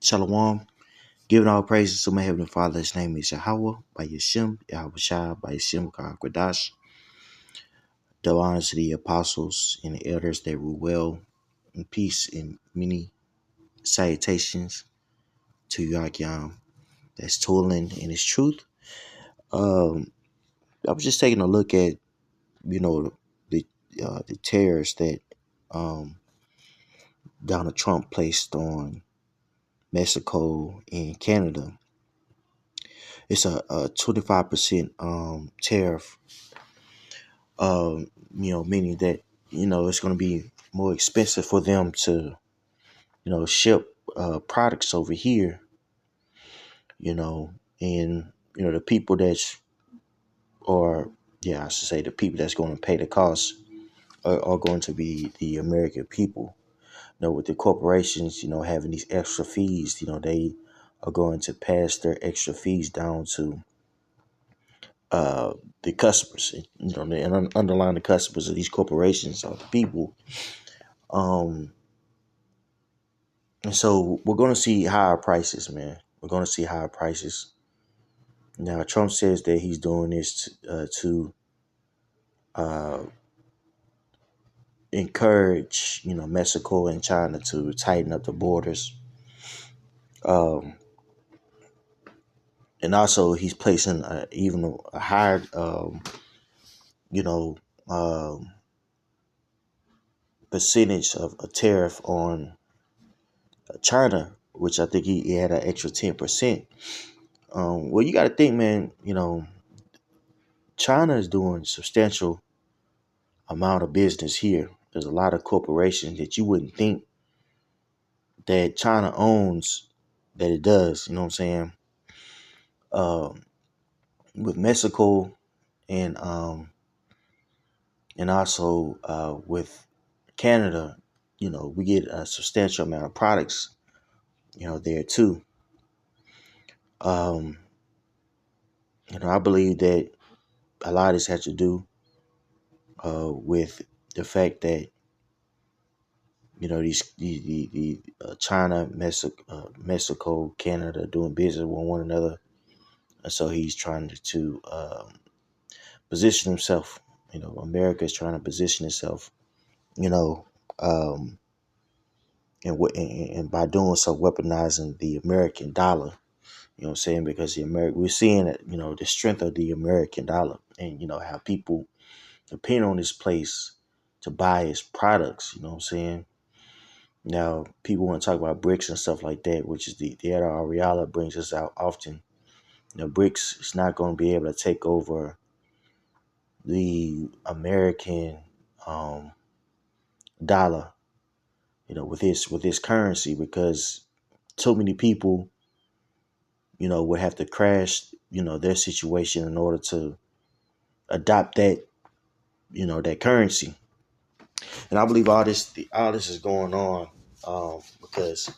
Shalom. Giving all praises to my Heavenly Father. His name is Yahweh, by Yashim, Yahweh Shai, by Yashim Kwadash. Double honor to the apostles and the elders that rule well, and peace and many salutations to Yakyam that's toiling in his truth. I was just taking a look at, the tariffs that Donald Trump placed on Mexico and Canada. It's a 25% tariff, meaning that, it's going to be more expensive for them to, ship products over here, and, the people I should say the people that's going to pay the cost are going to be the American people. With the corporations, having these extra fees, they are going to pass their extra fees down to the customers. The underlying customers of these corporations are the people. And so we're going to see higher prices, man. We're going to see higher prices. Now, Trump says that he's doing this to encourage, Mexico and China to tighten up the borders. And also he's placing even a higher, percentage of a tariff on China, which I think he had an extra 10%. Well, you got to think, man, China is doing substantial amount of business here. There's a lot of corporations that you wouldn't think that China owns that it does. You know what I'm saying? With Mexico and also with Canada, we get a substantial amount of products, there too. I believe that a lot of this has to do with the fact that the China, Mexico, Canada doing business with one another, and so he's trying to position himself. America is trying to position itself. Um, and by doing so, weaponizing the American dollar. You know what I'm saying? Because we're seeing that, the strength of the American dollar, and how people depend on this place to buy its products. You know what I'm saying? Now, people want to talk about BRICS and stuff like that, which is the Ariala brings us out often. BRICS is not going to be able to take over the American dollar, with this currency, because so many people, would have to crash, their situation in order to adopt that, that currency. And I believe all this is going on because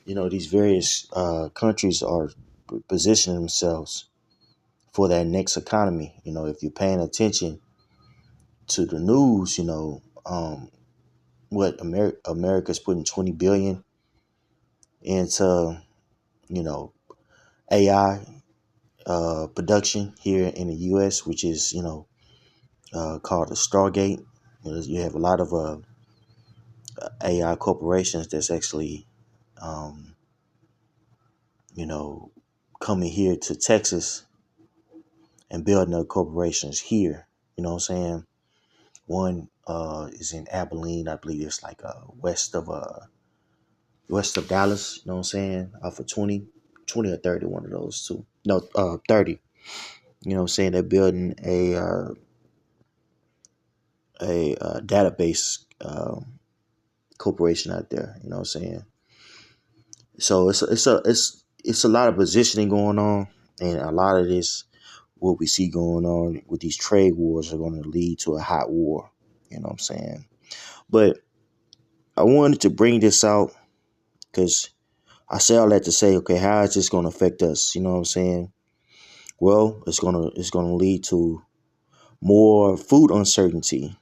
these various countries are positioning themselves for that next economy. If you're paying attention to the news, what America's putting 20 billion into, AI production here in the U.S., which is, called the Stargate. You have a lot of AI corporations that's actually, um, coming here to Texas and building their corporations here. You know what I'm saying? One is in Abilene, I believe it's like west of Dallas. You know what I'm saying? Off of 20 or 30, one of those two. No, 30. You know what I'm saying? They're building a database corporation out there. You know what I'm saying? So it's a lot of positioning going on, and a lot of this, what we see going on with these trade wars, are going to lead to a hot war. You know what I'm saying? But I wanted to bring this out because I say all that to say, okay, how is this going to affect us? You know what I'm saying? Well, it's gonna lead to more food uncertainty.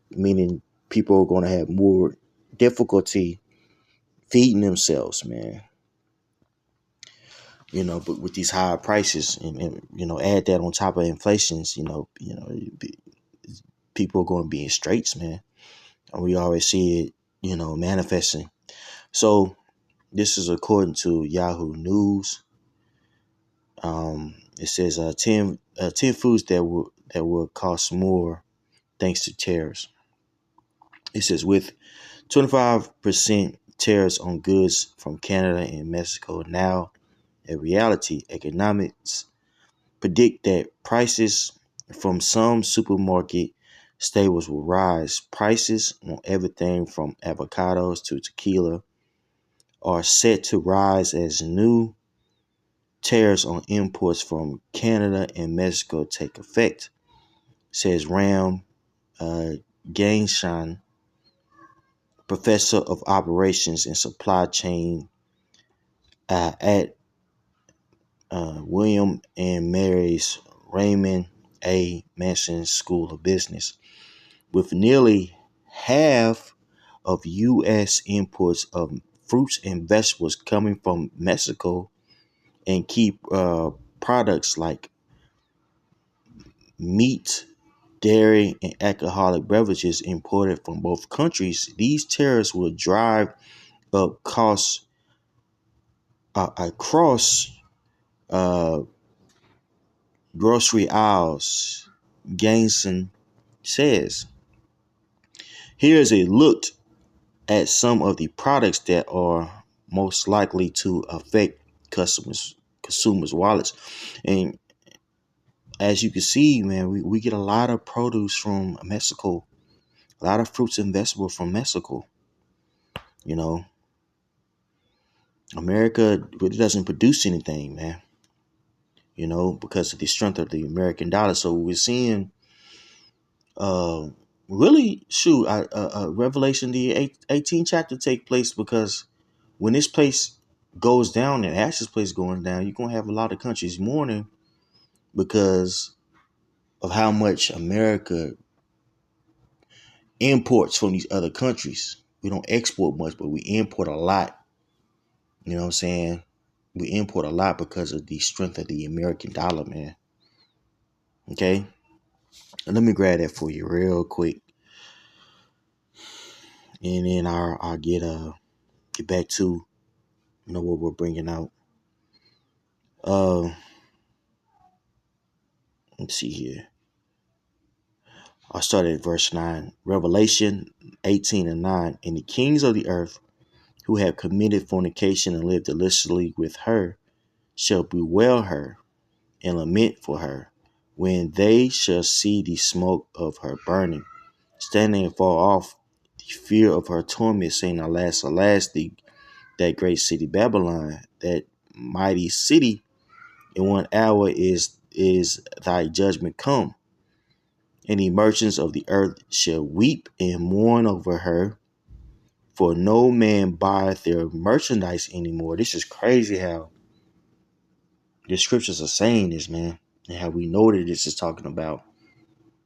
Meaning people are going to have more difficulty feeding themselves, man. But with these higher prices, and add that on top of inflations, people are going to be in straits, man. And we always see it, manifesting. So this is according to Yahoo News. It says 10 foods that will cost more thanks to tariffs. It says with 25% tariffs on goods from Canada and Mexico now a reality, economics predict that prices from some supermarket staples will rise. Prices on everything from avocados to tequila are set to rise as new tariffs on imports from Canada and Mexico take effect, says Ram Gangshan, professor of operations and supply chain at William and Mary's Raymond A. Manson School of Business. With nearly half of U.S. imports of fruits and vegetables coming from Mexico and key products like meat, dairy, and alcoholic beverages imported from both countries, these tariffs will drive up costs across uh, grocery aisles. Gainson says, here's a look at some of the products that are most likely to affect consumers' wallets. And as you can see, man, we get a lot of produce from Mexico, a lot of fruits and vegetables from Mexico. You know, America really doesn't produce anything, man, because of the strength of the American dollar. So we're seeing uh really Revelation the 18th chapter take place, because when this place goes down and Ash's place going down, you're gonna have a lot of countries mourning because of how much America imports from these other countries. We don't export much, but we import a lot. You know what I'm saying? We import a lot because of the strength of the American dollar, man. Okay? And let me grab that for you real quick. And then I'll get back to what we're bringing out. Uh, let's see here. I'll start at verse 9. Revelation 18 and 9. And the kings of the earth who have committed fornication and lived illicitly with her shall bewail her and lament for her when they shall see the smoke of her burning, standing afar off, the fear of her torment, saying, Alas, alas, that great city Babylon, that mighty city, in 1 hour is thy judgment come. And the merchants of the earth shall weep and mourn over her, for no man buyeth their merchandise anymore. This is crazy how the scriptures are saying this, man, and how we know that this is talking about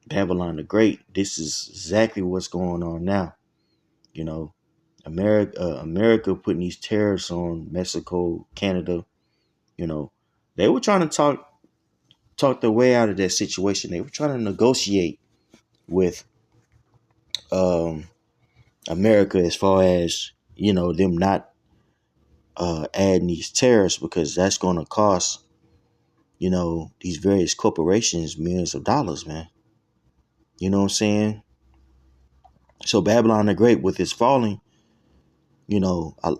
Babylon the Great. This is exactly what's going on now. America putting these tariffs on Mexico, Canada. They were trying to talk their way out of that situation. They were trying to negotiate with um, America as far as them not adding these tariffs, because that's going to cost these various corporations millions of dollars, man. You know what I'm saying? So Babylon the Great, with its falling,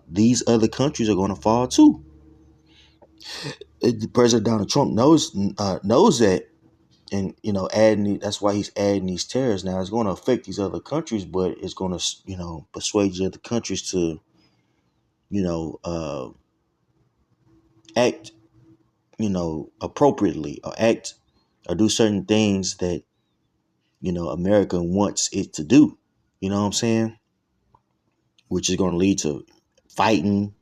these other countries are going to fall too. President Donald Trump knows that, and that's why he's adding these tariffs. Now it's going to affect these other countries, but it's going to persuade the other countries to act appropriately, or act or do certain things that America wants it to do. You know what I'm saying? Which is going to lead to fighting.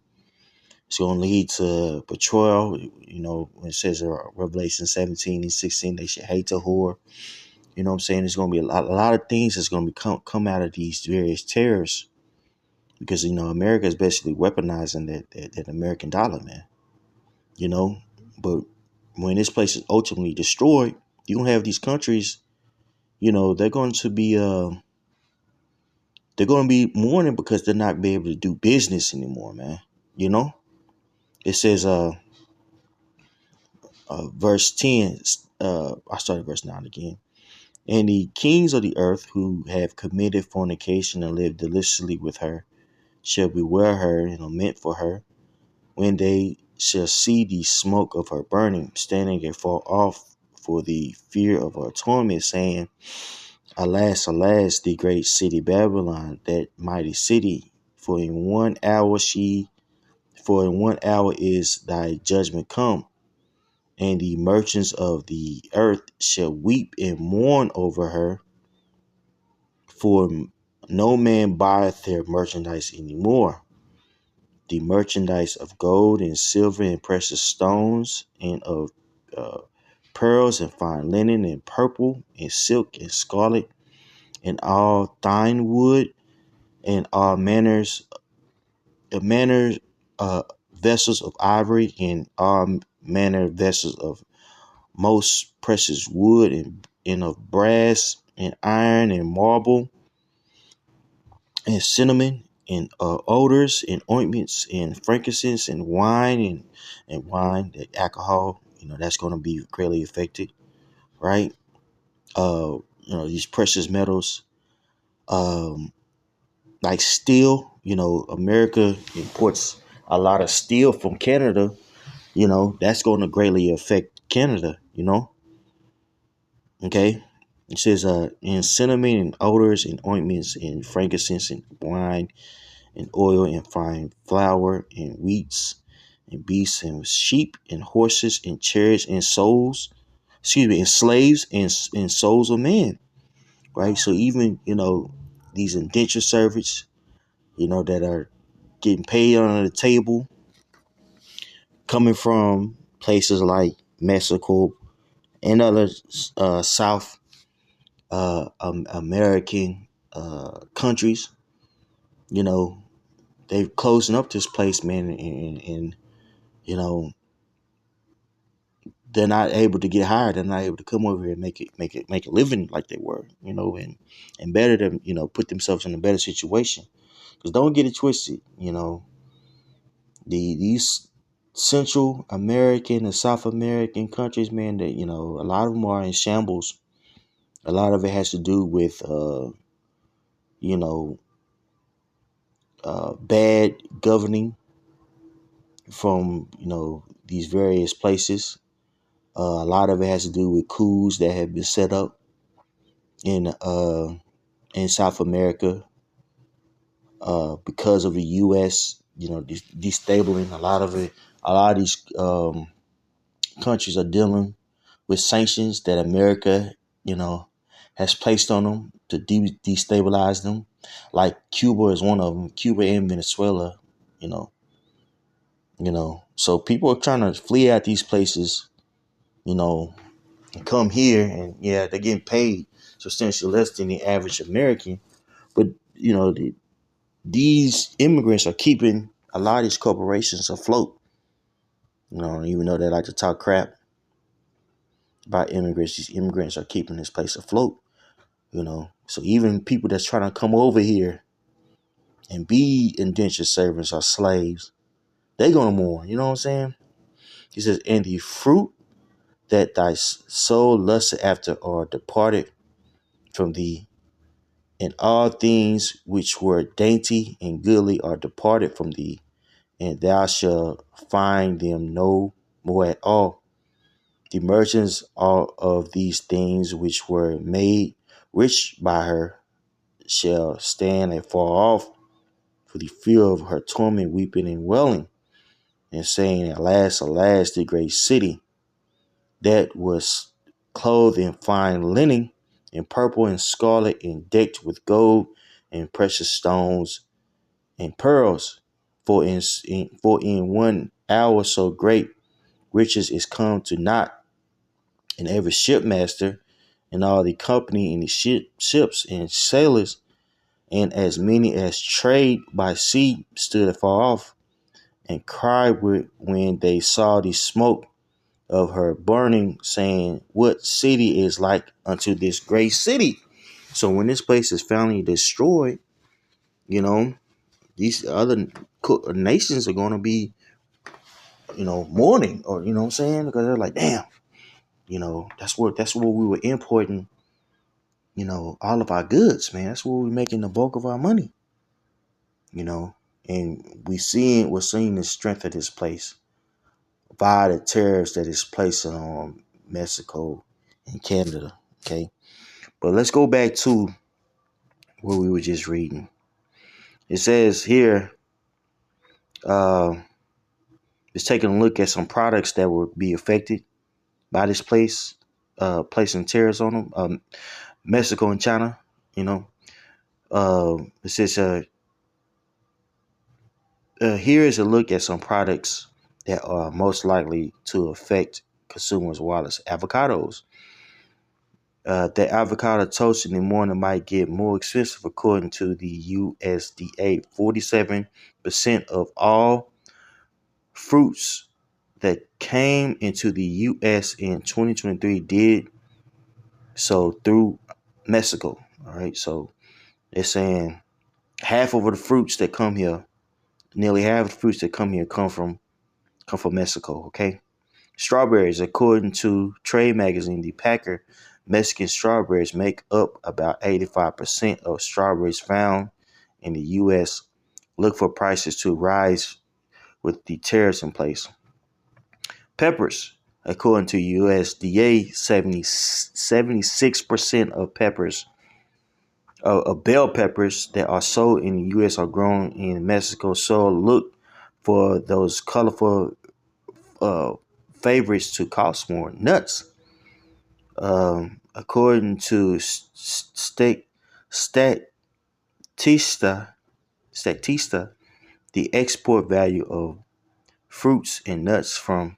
It's going to lead to betrayal. When it says in Revelation 17 and 16, they should hate the whore. You know what I'm saying? There's going to be a lot of things that's going to come out of these various tariffs. because America is basically weaponizing that American dollar, man. You know, but when this place is ultimately destroyed, you gonna have these countries. They're going to be mourning because they're not be able to do business anymore, man. You know, it says verse 10. I started verse 9 again. And the kings of the earth who have committed fornication and lived deliciously with her shall beware her and lament for her when they shall see the smoke of her burning, standing afar off for the fear of her torment, saying, Alas, alas, the great city Babylon, that mighty city, for in 1 hour is thy judgment come, and the merchants of the earth shall weep and mourn over her, for no man buyeth their merchandise any more. The merchandise of gold and silver and precious stones, and of uh, pearls and fine linen and purple and silk and scarlet, and all fine wood, and all manners vessels of ivory, and all manner vessels of most precious wood, and of brass and iron and marble and cinnamon and odors and ointments and frankincense and wine and wine, that alcohol, that's going to be greatly affected, right? These precious metals, um, like steel. America imports a lot of steel from Canada. That's going to greatly affect Canada. Okay. It says, in cinnamon and odors and ointments and frankincense and wine and oil and fine flour and wheats and beasts and sheep and horses and chariots and souls, and slaves and souls of men, right? So even, these indentured servants, that are getting paid under the table, coming from places like Mexico and other South American countries, you know, they're closing up this place, man, and you know, they're not able to get hired. They're not able to come over here and make a living like they were, and better them, put themselves in a better situation. Because don't get it twisted, these Central American and South American countries, man, that a lot of them are in shambles. A lot of it has to do with you know bad governing from these various places. A lot of it has to do with coups that have been set up in South America because of the U.S. Destabilizing a lot of it. A lot of these countries are dealing with sanctions that America, has placed on them to destabilize them. Like Cuba is one of them. Cuba and Venezuela, you know, So people are trying to flee out these places, you know, and come here, and yeah, they're getting paid substantially less than the average American. But these immigrants are keeping a lot of these corporations afloat. Even though they like to talk crap about immigrants, these immigrants are keeping this place afloat. So even people that's trying to come over here and be indentured servants or slaves, they gonna mourn. You know what I'm saying? He says, and the fruit that thy soul lusted after are departed from thee, and all things which were dainty and goodly are departed from thee, and thou shalt find them no more at all. The merchants all of these things which were made rich by her shall stand afar off for the fear of her torment, weeping and wailing, and saying, Alas, alas, the great city that was clothed in fine linen, and purple and scarlet, and decked with gold and precious stones and pearls. For in 1 hour so great riches is come to naught, and every shipmaster and all the company in the ships and sailors and as many as trade by sea stood afar off and cried when they saw the smoke of her burning, saying, what city is like unto this great city? So when this place is finally destroyed, you know, these other nations are going to be, mourning, or, what I'm saying? Because they're like, damn, that's where we were importing, all of our goods, man. That's where we're making the bulk of our money, you know, and we're seeing the strength of this place via the tariffs that is placing on Mexico and Canada. Okay. But let's go back to what we were just reading. It says here, uh, it's taking a look at some products that will be affected by this place, placing tariffs on them. Mexico and China, you know. It says here is a look at some products that are most likely to affect consumers' wallets. Avocados. The avocado toast in the morning might get more expensive according to the USDA. 47% of all fruits that came into the US in 2023 did so through Mexico. All right. So they're saying half of the fruits that come here, nearly half of the fruits that come here come from Mexico. Okay. Strawberries, according to Trade Magazine, the Packer, Mexican strawberries make up about 85% of strawberries found in the U.S. Look for prices to rise with the tariffs in place. Peppers, according to USDA, 76% of peppers, bell peppers that are sold in the U.S. are grown in Mexico. So look for those colorful uh, favorites to cost more. Nuts. According to Statista, Statista, the export value of fruits and nuts from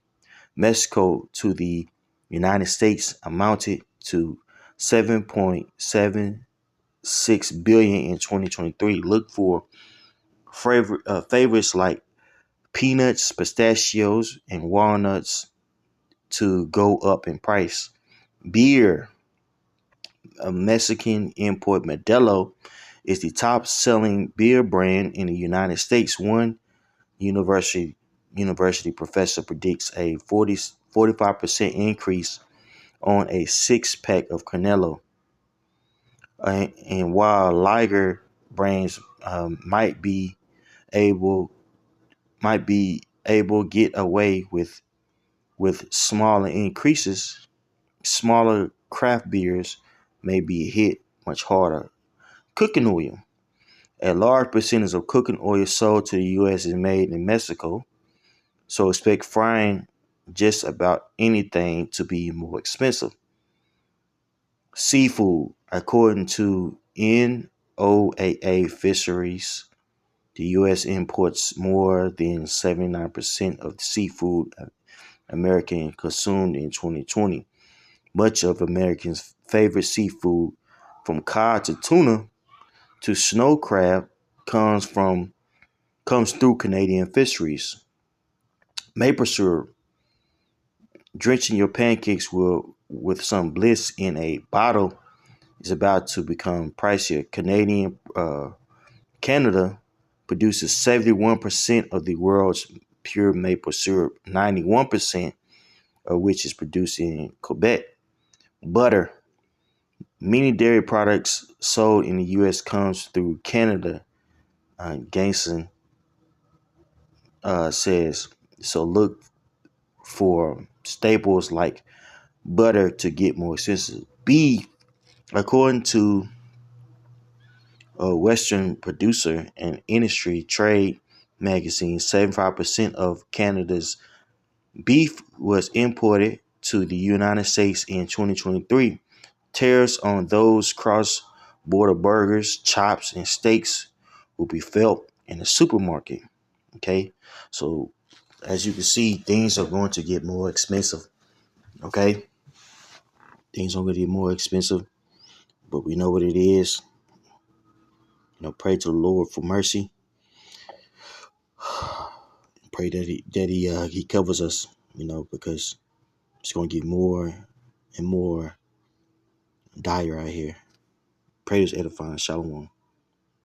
Mexico to the United States amounted to 7.76 billion in 2023. Look for favorites like peanuts, pistachios, and walnuts to go up in price. Beer, a Mexican import, Modelo is the top selling beer brand in the United States. One university professor predicts a 45% increase on a six-pack of Canelo. And while lager brands able might be able get away with smaller increases, smaller craft beers may be hit much harder. Cooking oil. A large percentage of cooking oil sold to the U.S. is made in Mexico, so expect frying just about anything to be more expensive. Seafood. According to NOAA Fisheries, the U.S. imports more than 79% of the seafood American consumed in 2020. Much of Americans' favorite seafood, from cod to tuna to snow crab, comes through Canadian fisheries. Maple syrup, drenching your pancakes with some bliss in a bottle, is about to become pricier. Canada produces 71% of the world's pure maple syrup, 91% of which is produced in Quebec. Butter, many dairy products sold in the U.S. comes through Canada. Ganson says so. Look for staples like butter to get more expensive. Beef, according to a Western producer and industry trade magazine, 75% of Canada's beef was imported to the United States in 2023. Tariffs on those cross-border burgers, chops, and steaks will be felt in the supermarket. Okay, so as you can see, things are going to get more expensive. Okay, things are going to get more expensive, but we know what it is. Pray to the Lord for mercy. Pray that he covers us, because it's gonna get more and more dire out here. Pray is edifying. Shalom.